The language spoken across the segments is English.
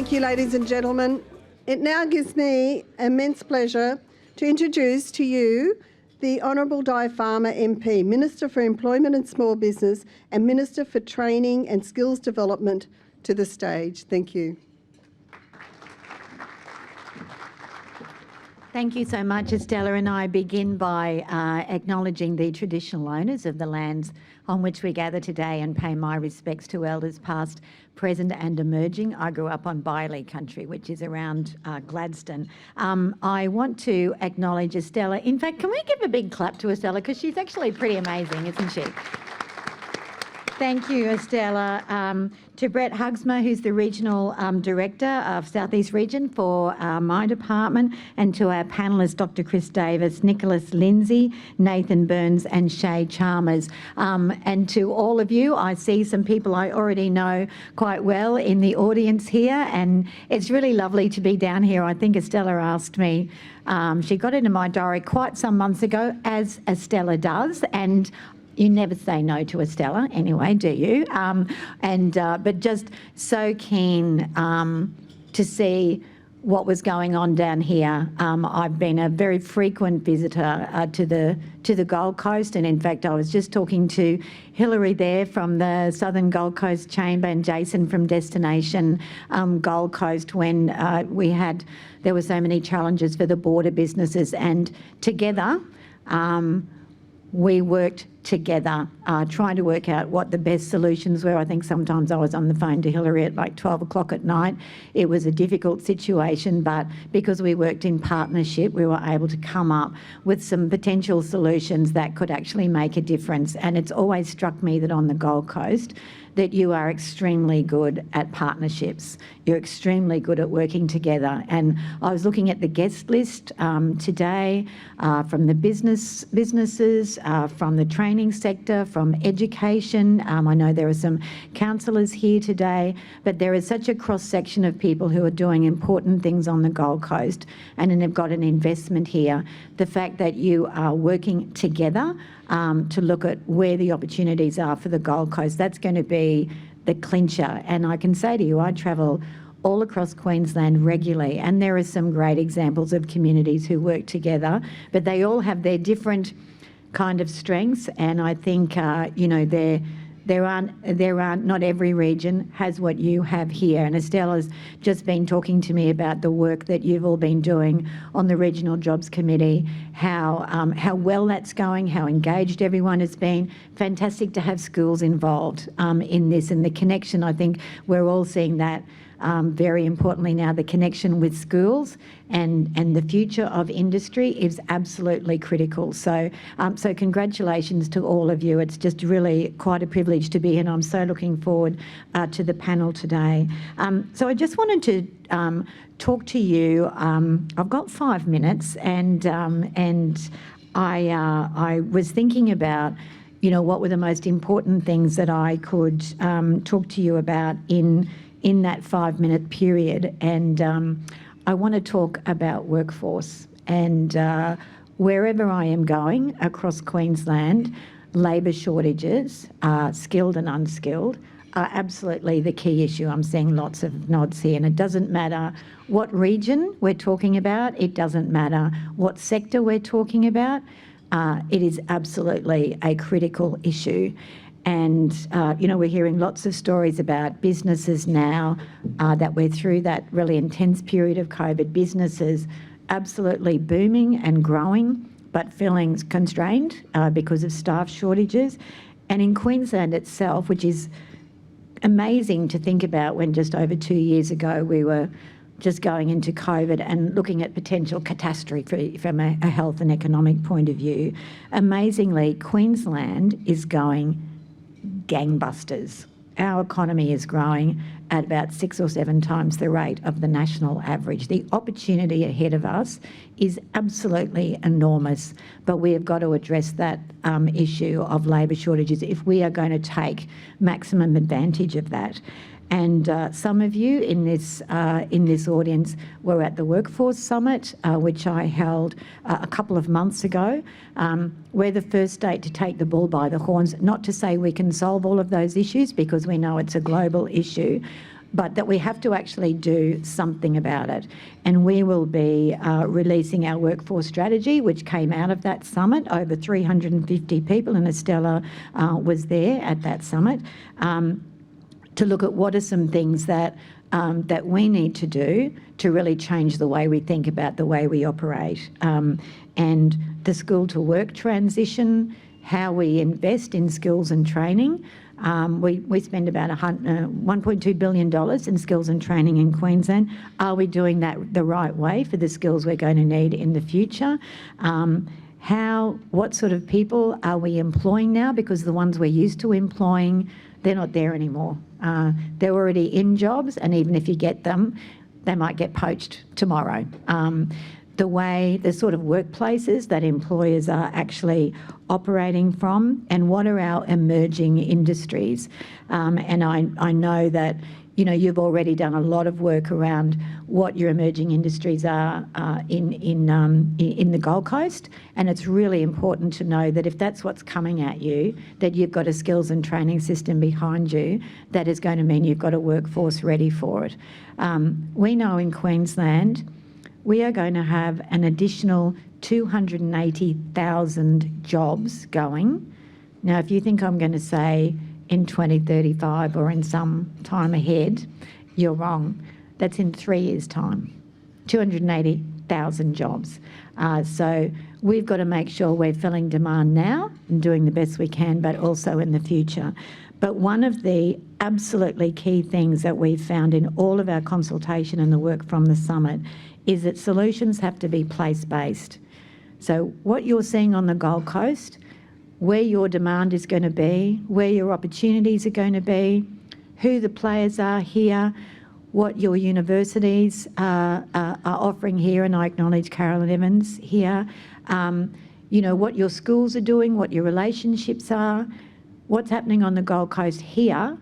Thank you, ladies and gentlemen. It now gives me immense pleasure to introduce to you the Honourable Di Farmer MP, Minister for Employment and Small Business and Minister for Training and Skills Development, to the stage. Thank you. Thank you so much, Estella, and I begin by acknowledging the traditional owners of the lands on which we gather today and pay my respects to elders past, present and emerging. I grew up on Bailey country, which is around Gladstone. I want to acknowledge Estella. In fact, can we give a big clap to Estella, because she's actually pretty amazing, isn't she? Thank you, Estella. To Brett Hugsma, who's the Regional Director of South East Region for my department, and to our panellists, Dr Chris Davis, Nicholas Lindsay, Nathan Burns and Shay Chalmers. And to all of you, I see some people I already know quite well in the audience here, and it's really lovely to be down here. I think Estella asked me, she got into my diary quite some months ago, as Estella does, and you never say no to Estella anyway, do you? But just so keen to see what was going on down here. I've been a very frequent visitor to the Gold Coast, and in fact I was just talking to Hilary there from the Southern Gold Coast Chamber and Jason from Destination Gold Coast when there were so many challenges for the border businesses, and together we worked together, trying to work out what the best solutions were. I think sometimes I was on the phone to Hilary at like 12 o'clock at night. It was a difficult situation, but because we worked in partnership, we were able to come up with some potential solutions that could actually make a difference. And it's always struck me that on the Gold Coast, that you are extremely good at partnerships. You're extremely good at working together. And I was looking at the guest list today from the businesses, from the training sector, from education. I know there are some councillors here today, but there is such a cross-section of people who are doing important things on the Gold Coast and have got an investment here. The fact that you are working together to look at where the opportunities are for the Gold Coast, that's going to be the clincher. And I can say to you, I travel all across Queensland regularly, and there are some great examples of communities who work together, but they all have their different kind of strengths. And I think, you know, not every region has what you have here. And Estella's just been talking to me about the work that you've all been doing on the Regional Jobs Committee, how well that's going, how engaged everyone has been. Fantastic to have schools involved in this, and the connection. I think we're all seeing that very importantly now, the connection with schools and the future of industry is absolutely critical. So, so congratulations to all of you. It's just really quite a privilege to be here, and I'm so looking forward to the panel today. So I just wanted to talk to you. I've got 5 minutes, and I was thinking about, you know, what were the most important things that I could talk to you about in that 5-minute period. And I want to talk about workforce, and wherever I am going across Queensland, labour shortages, skilled and unskilled, are absolutely the key issue. I'm seeing lots of nods here, and it doesn't matter what region we're talking about, it doesn't matter what sector we're talking about, it is absolutely a critical issue. And, you know, we're hearing lots of stories about businesses now that we're through that really intense period of COVID, businesses absolutely booming and growing, but feeling constrained because of staff shortages. And in Queensland itself, which is amazing to think about, when just over 2 years ago we were just going into COVID and looking at potential catastrophe from a health and economic point of view. Amazingly, Queensland is going gangbusters. Our economy is growing at about 6 or 7 times the rate of the national average. The opportunity ahead of us is absolutely enormous, but we have got to address that issue of labour shortages if we are going to take maximum advantage of that. And some of you in this audience were at the Workforce Summit, which I held a couple of months ago. We're the first state to take the bull by the horns, not to say we can solve all of those issues, because we know it's a global issue, but that we have to actually do something about it. And we will be releasing our workforce strategy, which came out of that summit, over 350 people, and Estella was there at that summit, to look at what are some things that that we need to do to really change the way we think about the way we operate. And the school to work transition, how we invest in skills and training. We spend about $1.2 billion in skills and training in Queensland. Are we doing that the right way for the skills we're going to need in the future? What sort of people are we employing now? Because the ones we're used to employing, they're not there anymore. They're already in jobs, and even if you get them, they might get poached tomorrow. The sort of workplaces that employers are actually operating from, and what are our emerging industries. And I know that, you know, you've already done a lot of work around what your emerging industries are in the Gold Coast, and it's really important to know that if that's what's coming at you, that you've got a skills and training system behind you that is going to mean you've got a workforce ready for it. We know in Queensland we are going to have an additional 280,000 jobs going. Now, if you think I'm going to say in 2035 or in some time ahead, you're wrong. That's in 3 years' time, 280,000 jobs. So we've got to make sure we're filling demand now and doing the best we can, but also in the future. But one of the absolutely key things that we've found in all of our consultation and the work from the summit is that solutions have to be place-based. So what you're seeing on the Gold Coast, where your demand is going to be, where your opportunities are going to be, who the players are here, what your universities are offering here, and I acknowledge Carolyn Evans here, you know, what your schools are doing, what your relationships are. What's happening on the Gold Coast here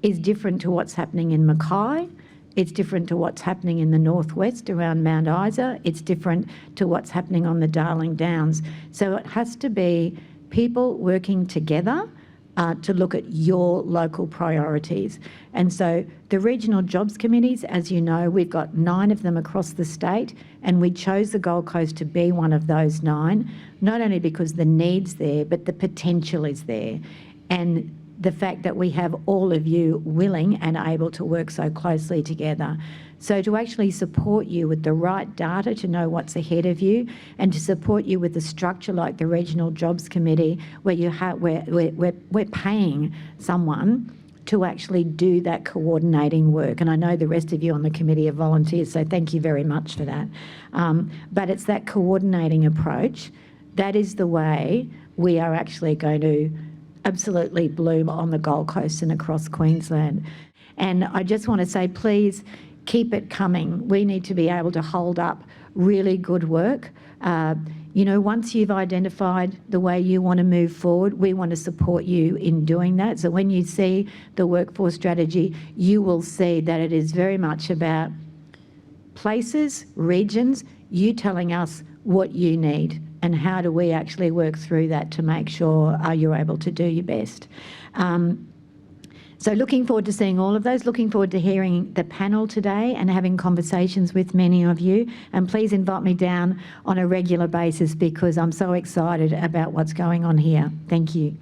is different to what's happening in Mackay. It's different to what's happening in the northwest around Mount Isa. It's different to what's happening on the Darling Downs. So it has to be people working together to look at your local priorities. And so the regional jobs committees, as you know, we've got 9 of them across the state, and we chose the Gold Coast to be one of those 9, not only because the need's there, but the potential is there. And the fact that we have all of you willing and able to work so closely together. So to actually support you with the right data to know what's ahead of you, and to support you with a structure like the Regional Jobs Committee, where we're paying someone to actually do that coordinating work. And I know the rest of you on the committee are volunteers, so thank you very much for that. But it's that coordinating approach, that is the way we are actually going to absolutely bloom on the Gold Coast and across Queensland. And I just want to say, please keep it coming. We need to be able to hold up really good work. You know, once you've identified the way you want to move forward, we want to support you in doing that. So when you see the workforce strategy, you will see that it is very much about places, regions, you telling us what you need, and how do we actually work through that to make sure you're able to do your best. So looking forward to seeing all of those, looking forward to hearing the panel today and having conversations with many of you. And please invite me down on a regular basis, because I'm so excited about what's going on here. Thank you.